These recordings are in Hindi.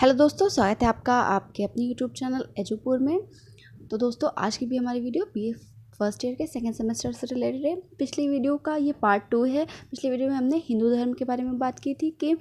हेलो दोस्तों, स्वागत है आपका आपके अपने यूट्यूब चैनल एजुपुर में। तो दोस्तों, आज की भी हमारी वीडियो बीए फर्स्ट ईयर के सेकंड सेमेस्टर से रिलेटेड है। पिछली वीडियो का ये पार्ट 2 है। पिछली वीडियो में हमने हिंदू धर्म के बारे में बात की थी कि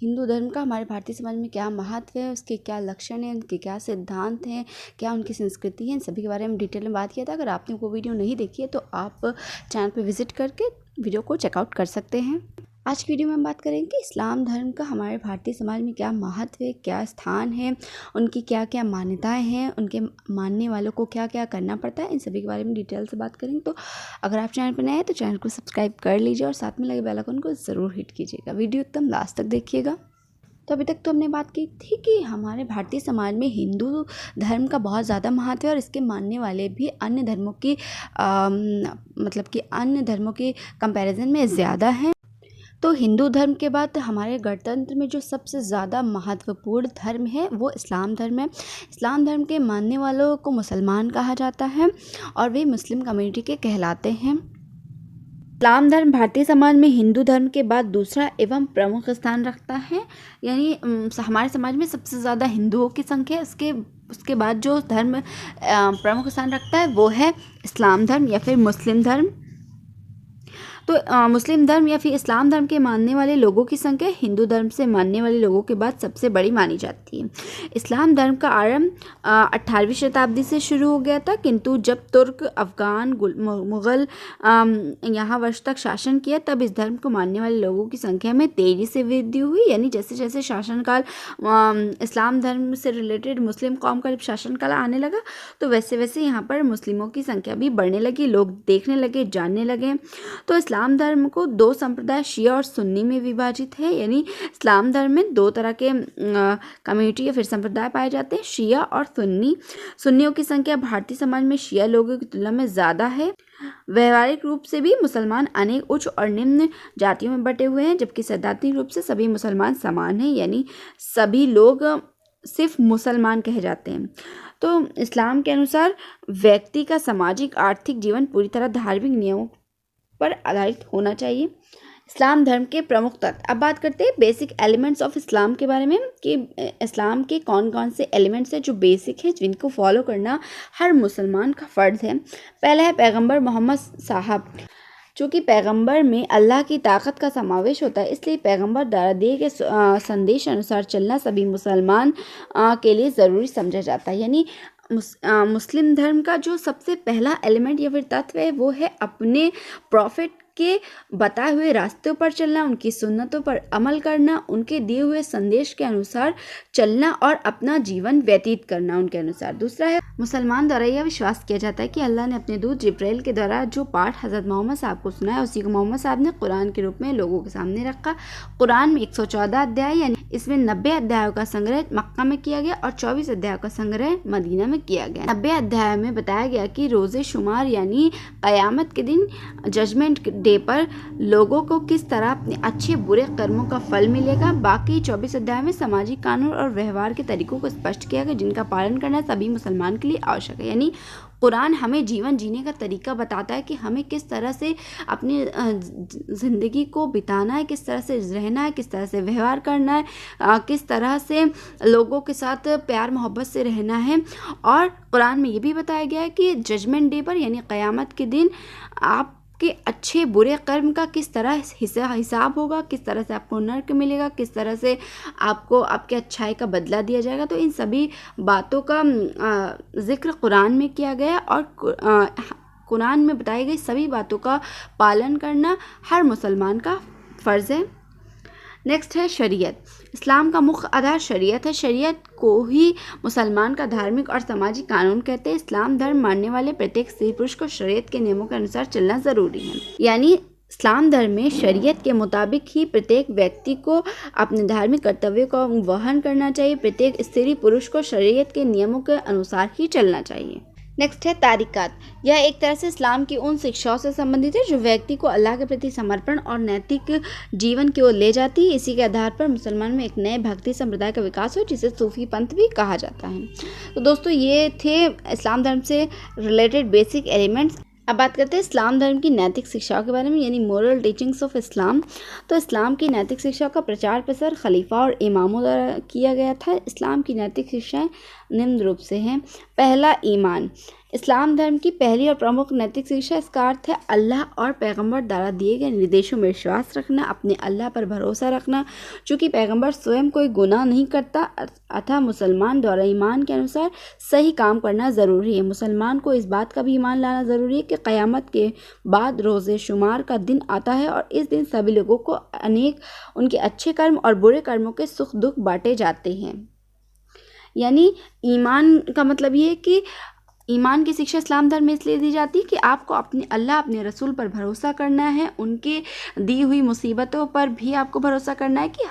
हिंदू धर्म का हमारे भारतीय समाज में क्या महत्व है, उसके क्या लक्षण हैं, उनके क्या सिद्धांत हैं, क्या उनकी संस्कृति है, इन सभी के बारे में डिटेल में बात किया था। अगर आपने वो वीडियो नहीं देखी है तो आप चैनल पर विजिट करके वीडियो को चेकआउट कर सकते हैं। आज की वीडियो में हम बात करेंगे कि इस्लाम धर्म का हमारे भारतीय समाज में क्या महत्व है, क्या स्थान है, उनकी क्या क्या मान्यताएं हैं, उनके मानने वालों को क्या क्या करना पड़ता है, इन सभी के बारे में डिटेल से बात करेंगे। तो अगर आप चैनल पर नए हैं तो चैनल को सब्सक्राइब कर लीजिए और साथ में लगे बेल आइकन को ज़रूर हिट कीजिएगा। वीडियो एकदम लास्ट तक देखिएगा। तो अभी तक तो हमने बात की थी कि हमारे भारतीय समाज में हिंदू धर्म का बहुत ज़्यादा महत्व है और इसके मानने वाले भी अन्य धर्मों की अन्य धर्मों के कंपैरिजन में ज़्यादा हैं। तो हिंदू धर्म के बाद हमारे गणतंत्र में जो सबसे ज़्यादा महत्वपूर्ण धर्म है वो इस्लाम धर्म है। इस्लाम धर्म के मानने वालों को मुसलमान कहा जाता है और वे मुस्लिम कम्युनिटी के कहलाते हैं। इस्लाम धर्म भारतीय समाज में हिंदू धर्म के बाद दूसरा एवं प्रमुख स्थान रखता है। यानी हमारे समाज में सबसे ज़्यादा हिंदुओं की संख्या, उसके बाद जो धर्म प्रमुख स्थान रखता है वो है इस्लाम धर्म या फिर मुस्लिम धर्म। तो मुस्लिम धर्म या फिर इस्लाम धर्म के मानने वाले लोगों की संख्या हिंदू धर्म से मानने वाले लोगों के बाद सबसे बड़ी मानी जाती है। इस्लाम धर्म का आरंभ 18वीं शताब्दी से शुरू हो गया था, किंतु जब तुर्क, अफगान, मुग़ल यहाँ वर्ष तक शासन किया तब इस धर्म को मानने वाले लोगों की संख्या में तेज़ी से वृद्धि हुई। यानी जैसे जैसे शासनकाल इस्लाम धर्म से रिलेटेड मुस्लिम कौम का जब शासनकाल आने लगा तो वैसे वैसे यहाँ पर मुस्लिमों की संख्या भी बढ़ने लगी, लोग देखने लगे, जानने लगे। तो इस्लाम धर्म को दो संप्रदाय शिया और सुन्नी में विभाजित है। यानी इस्लाम धर्म में दो तरह के कम्युनिटी या फिर संप्रदाय पाए जाते हैं, शिया और सुन्नी। सुन्नियों की संख्या भारतीय समाज में शिया लोगों की तुलना में ज़्यादा है। व्यवहारिक रूप से भी मुसलमान अनेक उच्च और निम्न जातियों में बटे हुए हैं, जबकि सैद्धांतिक रूप से सभी मुसलमान समान हैं। यानी सभी लोग सिर्फ मुसलमान कहे जाते हैं। तो इस्लाम के अनुसार व्यक्ति का सामाजिक आर्थिक जीवन पूरी तरह धार्मिक नियमों पर आधारित होना चाहिए। इस्लाम धर्म के प्रमुख तत्व। अब बात करते हैं बेसिक एलिमेंट्स ऑफ इस्लाम के बारे में कि इस्लाम के कौन कौन से एलिमेंट्स हैं जो बेसिक हैं, जिनको फॉलो करना हर मुसलमान का फ़र्ज़ है। पहला है पैगंबर मोहम्मद साहब। चूँकि पैगंबर में अल्लाह की ताकत का समावेश होता है, इसलिए पैगंबर द्वारा दिए गए संदेश अनुसार चलना सभी मुसलमान के लिए ज़रूरी समझा जाता है। यानी मुस्लिम धर्म का जो सबसे पहला एलिमेंट या फिर तत्व है वो है अपने प्रॉफिट के बताए हुए रास्तों पर चलना, उनकी सुन्नतों पर अमल करना, उनके दिए हुए संदेश के अनुसार चलना और अपना जीवन व्यतीत करना उनके अनुसार। दूसरा है मुसलमान द्वारा यह विश्वास किया जाता है कि अल्लाह ने अपने दूत जिब्राइल के द्वारा जो पाठ हज़रत मोहम्मद साहब को सुनाया, उसी को मोहम्मद साहब ने कुरान के रूप में लोगों के सामने रखा। कुरान में 114 अध्याय, यानी इसमें 90 अध्यायों का संग्रह मक्का में किया गया और 24 अध्यायों का संग्रह मदीना में किया गया। 90 अध्याय में बताया गया कि रोज़े शुमार यानी क़यामत के दिन जजमेंट डे पर लोगों को किस तरह अपने अच्छे बुरे कर्मों का फल मिलेगा। बाकी 24 अध्याय में सामाजिक कानून और व्यवहार के तरीकों को स्पष्ट किया गया, जिनका पालन करना सभी मुसलमान के लिए आवश्यक है। यानी कुरान हमें जीवन जीने का तरीका बताता है कि हमें किस तरह से अपनी ज़िंदगी को बिताना है, किस तरह से रहना है, किस तरह से व्यवहार करना है, किस तरह से लोगों के साथ प्यार मोहब्बत से रहना है। और कुरान में ये भी बताया गया है कि जजमेंट डे पर यानी क़यामत के दिन आप कि अच्छे बुरे कर्म का किस तरह हिसाब होगा, किस तरह से आपको नर्क मिलेगा, किस तरह से आपको आपके अच्छाई का बदला दिया जाएगा। तो इन सभी बातों का जिक्र कुरान में किया गया और कुरान में बताई गई सभी बातों का पालन करना हर मुसलमान का फ़र्ज़ है। नेक्स्ट है शरीयत। इस्लाम का मुख्य आधार शरीयत है। शरीयत को ही मुसलमान का धार्मिक और सामाजिक कानून कहते हैं। इस्लाम धर्म मानने वाले प्रत्येक स्त्री पुरुष को शरीयत के नियमों के अनुसार चलना ज़रूरी है। यानी इस्लाम धर्म में शरीयत के मुताबिक ही प्रत्येक व्यक्ति को अपने धार्मिक कर्तव्यों का वहन करना चाहिए। प्रत्येक स्त्री पुरुष को शरीयत के नियमों के अनुसार ही चलना चाहिए। नेक्स्ट है तारीकात। यह एक तरह से इस्लाम की उन शिक्षाओं से संबंधित है जो व्यक्ति को अल्लाह के प्रति समर्पण और नैतिक जीवन की ओर ले जाती है। इसी के आधार पर मुसलमान में एक नए भक्ति संप्रदाय का विकास हो, जिसे सूफी पंथ भी कहा जाता है। तो दोस्तों, ये थे इस्लाम धर्म से रिलेटेड बेसिक एलिमेंट्स। अब बात करते हैं इस्लाम धर्म की नैतिक शिक्षाओं के बारे में, यानी मोरल टीचिंग्स ऑफ इस्लाम। तो इस्लाम की नैतिक शिक्षाओं का प्रचार प्रसार खलीफा और इमामों द्वारा किया गया था। इस्लाम की नैतिक शिक्षाएं निम्न रूप से हैं। पहला, ईमान। इस्लाम धर्म की पहली और प्रमुख नैतिक शिक्षा इसका अर्थ है अल्लाह और पैगंबर द्वारा दिए गए निर्देशों में विश्वास रखना, अपने अल्लाह पर भरोसा रखना। चूँकि पैगंबर स्वयं कोई गुनाह नहीं करता, अतः मुसलमान द्वारा ईमान के अनुसार सही काम करना ज़रूरी है। मुसलमान को इस बात का भी ईमान लाना ज़रूरी है कि क़यामत के बाद रोज़े शुमार का दिन आता है और इस दिन सभी लोगों को अनेक उनके अच्छे कर्म और बुरे कर्मों के सुख दुख बांटे जाते हैं। यानी ईमान का मतलब ये है कि ईमान की शिक्षा इस्लाम धर्म में इसलिए दी जाती है कि आपको अपने अल्लाह, अपने रसूल पर भरोसा करना है, उनके दी हुई मुसीबतों पर भी आपको भरोसा करना है कि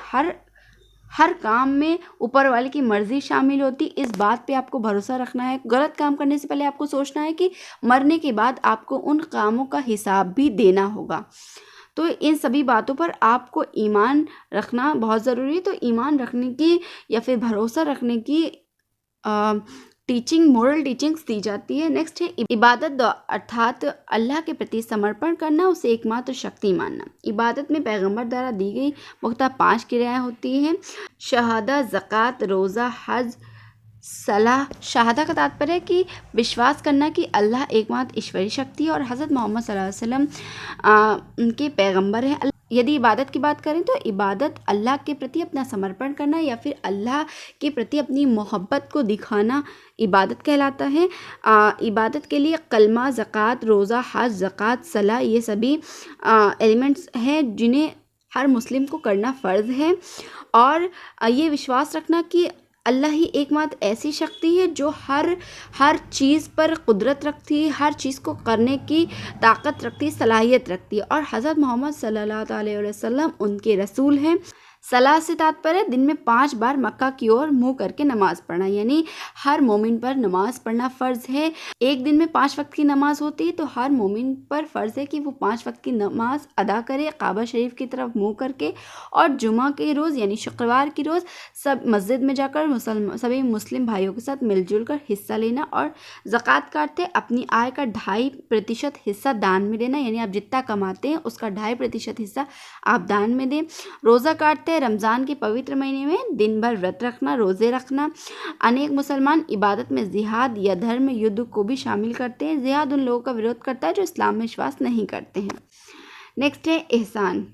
हर काम में ऊपर वाले की मर्ज़ी शामिल होती, इस बात पे आपको भरोसा रखना है। गलत काम करने से पहले आपको सोचना है कि मरने के बाद आपको उन कामों का हिसाब भी देना होगा। तो इन सभी बातों पर आपको ईमान रखना बहुत ज़रूरी है। तो ईमान रखने की या फिर भरोसा रखने की टीचिंग, मोरल टीचिंग्स दी जाती है। नेक्स्ट है इबादत, अर्थात अल्लाह के प्रति समर्पण करना, उसे एकमात्र शक्ति मानना। इबादत में पैगंबर द्वारा दी गई मुख्तः 5 क्रियाएं होती हैं: शहादा, ज़कात, रोज़ा, हज, सलाह। शहादा का तात्पर्य है कि विश्वास करना कि अल्लाह एकमात्र ईश्वरीय शक्ति है और हज़रत मोहम्मद सल्लल्लाहु अलैहि वसल्लम उनके पैगंबर हैं। यदि इबादत की बात करें तो इबादत अल्लाह के प्रति अपना समर्पण करना या फिर अल्लाह के प्रति अपनी मोहब्बत को दिखाना इबादत कहलाता है। इबादत के लिए कलमा, ज़कात, रोज़ा, हज, ज़कात, सलाह, ये सभी एलिमेंट्स हैं जिन्हें हर मुस्लिम को करना फ़र्ज़ है। और ये विश्वास रखना कि अल्लाह ही एकमात्र ऐसी शक्ति है जो हर चीज़ पर कुदरत रखती है, हर चीज़ को करने की ताकत रखती है, सलाहियत रखती है। और हज़रत मोहम्मद सल्लल्लाहु अलैहि वसल्लम उनके रसूल हैं। सलाह से तात्पर्य दिन में 5 बार मक्का की ओर मुँह करके नमाज़ पढ़ना, यानी हर मोमिन पर नमाज़ पढ़ना फ़र्ज़ है। एक दिन में 5 वक्त की नमाज़ होती है, तो हर मोमिन पर फ़र्ज़ है कि वो 5 वक्त की नमाज़ अदा करे काबा शरीफ की तरफ मुँह करके। और जुमा के रोज़ यानी शुक्रवार की रोज़ सब मस्जिद में जाकर सभी मुस्लिम भाइयों के साथ मिलजुल कर हिस्सा लेना। और ज़कात का अर्थ है अपनी आय का 2.5% हिस्सा दान में देना, यानी आप जितना कमाते हैं उसका 2.5% हिस्सा आप दान में दें। रोज़ा का अर्थ है रमज़ान के पवित्र महीने में दिन भर व्रत रखना, रोज़े रखना। अनेक मुसलमान इबादत में जिहाद या धर्म युद्ध को भी शामिल करते हैं। जिहाद उन लोगों का विरोध करता है जो इस्लाम में विश्वास नहीं करते हैं। नेक्स्ट है एहसान।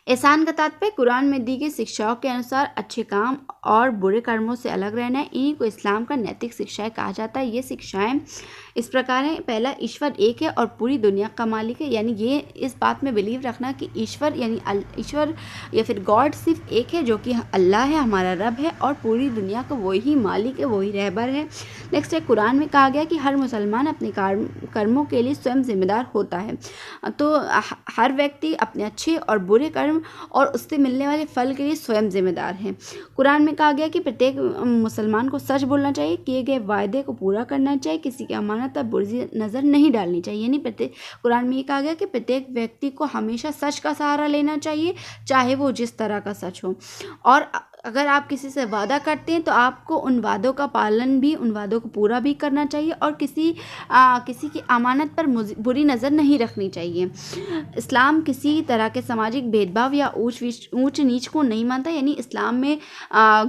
एहसान का तात्पर्य कुरान में दी गई शिक्षाओं के अनुसार अच्छे काम और बुरे कर्मों से अलग रहना है। इन्हीं को इस्लाम का नैतिक शिक्षाएं कहा जाता है। ये शिक्षाएं इस प्रकार हैं: पहला, ईश्वर एक है और पूरी दुनिया का मालिक है, यानी ये इस बात में बिलीव रखना कि ईश्वर यानी ईश्वर या फिर गॉड सिर्फ एक है जो कि अल्लाह है, हमारा रब है, और पूरी दुनिया का वही मालिक है, वही रहबर है। नेक्स्ट है, कुरान में कहा गया कि हर मुसलमान अपने कर्मों के लिए स्वयं जिम्मेदार होता है। तो हर व्यक्ति अपने अच्छे और बुरे कर्म और उससे मिलने वाले फल के लिए स्वयं जिम्मेदार है। कुरान में कहा गया कि प्रत्येक मुसलमान को सच बोलना चाहिए, किए गए वायदे को पूरा करना चाहिए, किसी की अमानत पर बुरी नज़र नहीं डालनी चाहिए। यानी कुरान में ये कहा गया कि प्रत्येक व्यक्ति को हमेशा सच का सहारा लेना चाहिए, चाहे वो जिस तरह का सच हो। और अगर आप किसी से वादा करते हैं तो आपको उन वादों का पालन भी, उन वादों को पूरा भी करना चाहिए और किसी की अमानत पर बुरी नज़र नहीं रखनी चाहिए। इस्लाम किसी तरह के सामाजिक भेदभाव या ऊंच नीच को नहीं मानता, यानी इस्लाम में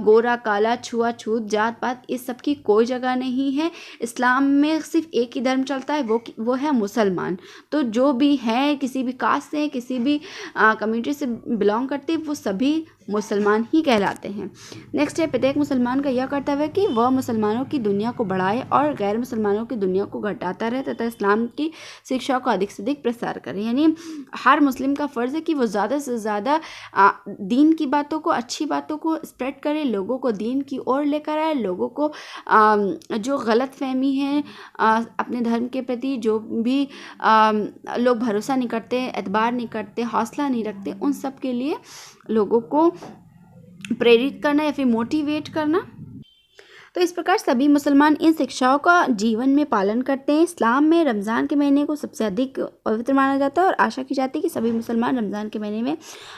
गोरा काला, छुआछूत, जात पात इस सब की कोई जगह नहीं है। इस्लाम में सिर्फ एक ही धर्म चलता है, वो है मुसलमान। तो जो भी है, किसी भी कास्ट से, किसी भी कम्युनिटी से बिलोंग करते हैं, वो सभी मुसलमान ही कहलाते हैं। नेक्स्ट है, प्रत्येक मुसलमान का यह कर्तव्य है कि वह मुसलमानों की दुनिया को बढ़ाए और गैर मुसलमानों की दुनिया को घटाता रहे तथा इस्लाम की शिक्षा को अधिक से अधिक प्रसार करे। यानी हर मुस्लिम का फ़र्ज़ है कि वो ज़्यादा से ज़्यादा दीन की बातों को, अच्छी बातों को स्प्रेड करे, लोगों को दीन की ओर लेकर आए, लोगों को जो गलत फहमी है अपने धर्म के प्रति, जो भी लोग भरोसा नहीं करते, एतबार नहीं करते, हौसला नहीं रखते, उन सब के लिए लोगों को प्रेरित करना या फिर मोटिवेट करना। तो इस प्रकार सभी मुसलमान इन शिक्षाओं का जीवन में पालन करते हैं। इस्लाम में रमज़ान के महीने को सबसे अधिक पवित्र माना जाता है और आशा की जाती है कि सभी मुसलमान रमज़ान के महीने में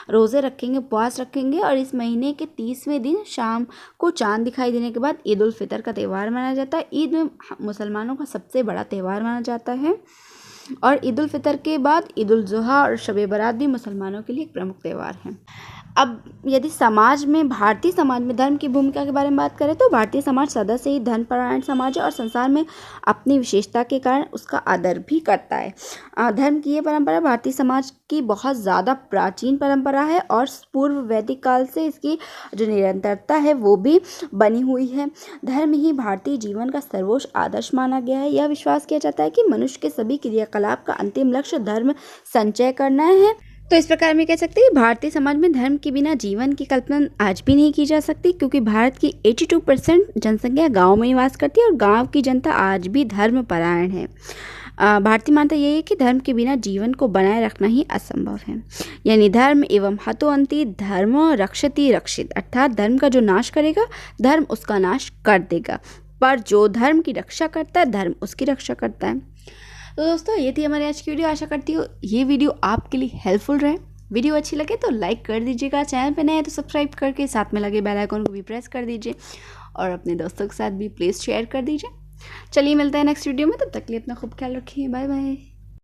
रोज़े रखेंगे, उपवास रखेंगे। और इस महीने के 30वें दिन शाम को चाँद दिखाई देने के बाद ईद उल फितर का त्यौहार मनाया जाता है। ईद में मुसलमानों का सबसे बड़ा त्यौहार माना जाता है। और ईद उल फितर के बाद ईद उल जुहा और शब बारात भी मुसलमानों के लिए एक प्रमुख त्यौहार हैं। अब यदि समाज में, भारतीय समाज में धर्म की भूमिका के बारे में बात करें तो भारतीय समाज सदा से ही धर्मपरायण समाज है और संसार में अपनी विशेषता के कारण उसका आदर भी करता है। धर्म की ये परंपरा भारतीय समाज की बहुत ज़्यादा प्राचीन परंपरा है और पूर्व वैदिक काल से इसकी जो निरंतरता है वो भी बनी हुई है। धर्म ही भारतीय जीवन का सर्वोच्च आदर्श माना गया है। यह विश्वास किया जाता है कि मनुष्य के सभी क्रियाकलाप का अंतिम लक्ष्य धर्म संचय करना है। तो इस प्रकार में कह सकते हैं कि भारतीय समाज में धर्म के बिना जीवन की कल्पना आज भी नहीं की जा सकती, क्योंकि भारत की 82% जनसंख्या गाँव में निवास करती है और गाँव की जनता आज भी धर्मपरायण है। भारतीय मान्यता यही है कि धर्म के बिना जीवन को बनाए रखना ही असंभव है। यानी धर्म एवं हतोअंति धर्म रक्षति रक्षित, अर्थात धर्म का जो नाश करेगा धर्म उसका नाश कर देगा, पर जो धर्म की रक्षा करता है धर्म उसकी रक्षा करता है। तो दोस्तों ये थी हमारी आज की वीडियो। आशा करती हूँ ये वीडियो आपके लिए हेल्पफुल रहे। वीडियो अच्छी लगे तो लाइक कर दीजिएगा, चैनल पे नए हैं तो सब्सक्राइब करके साथ में लगे बेल आइकन को भी प्रेस कर दीजिए और अपने दोस्तों के साथ भी प्लीज़ शेयर कर दीजिए। चलिए मिलते हैं नेक्स्ट वीडियो में, तब तक के लिए अपना खूब ख्याल रखिए। Bye bye.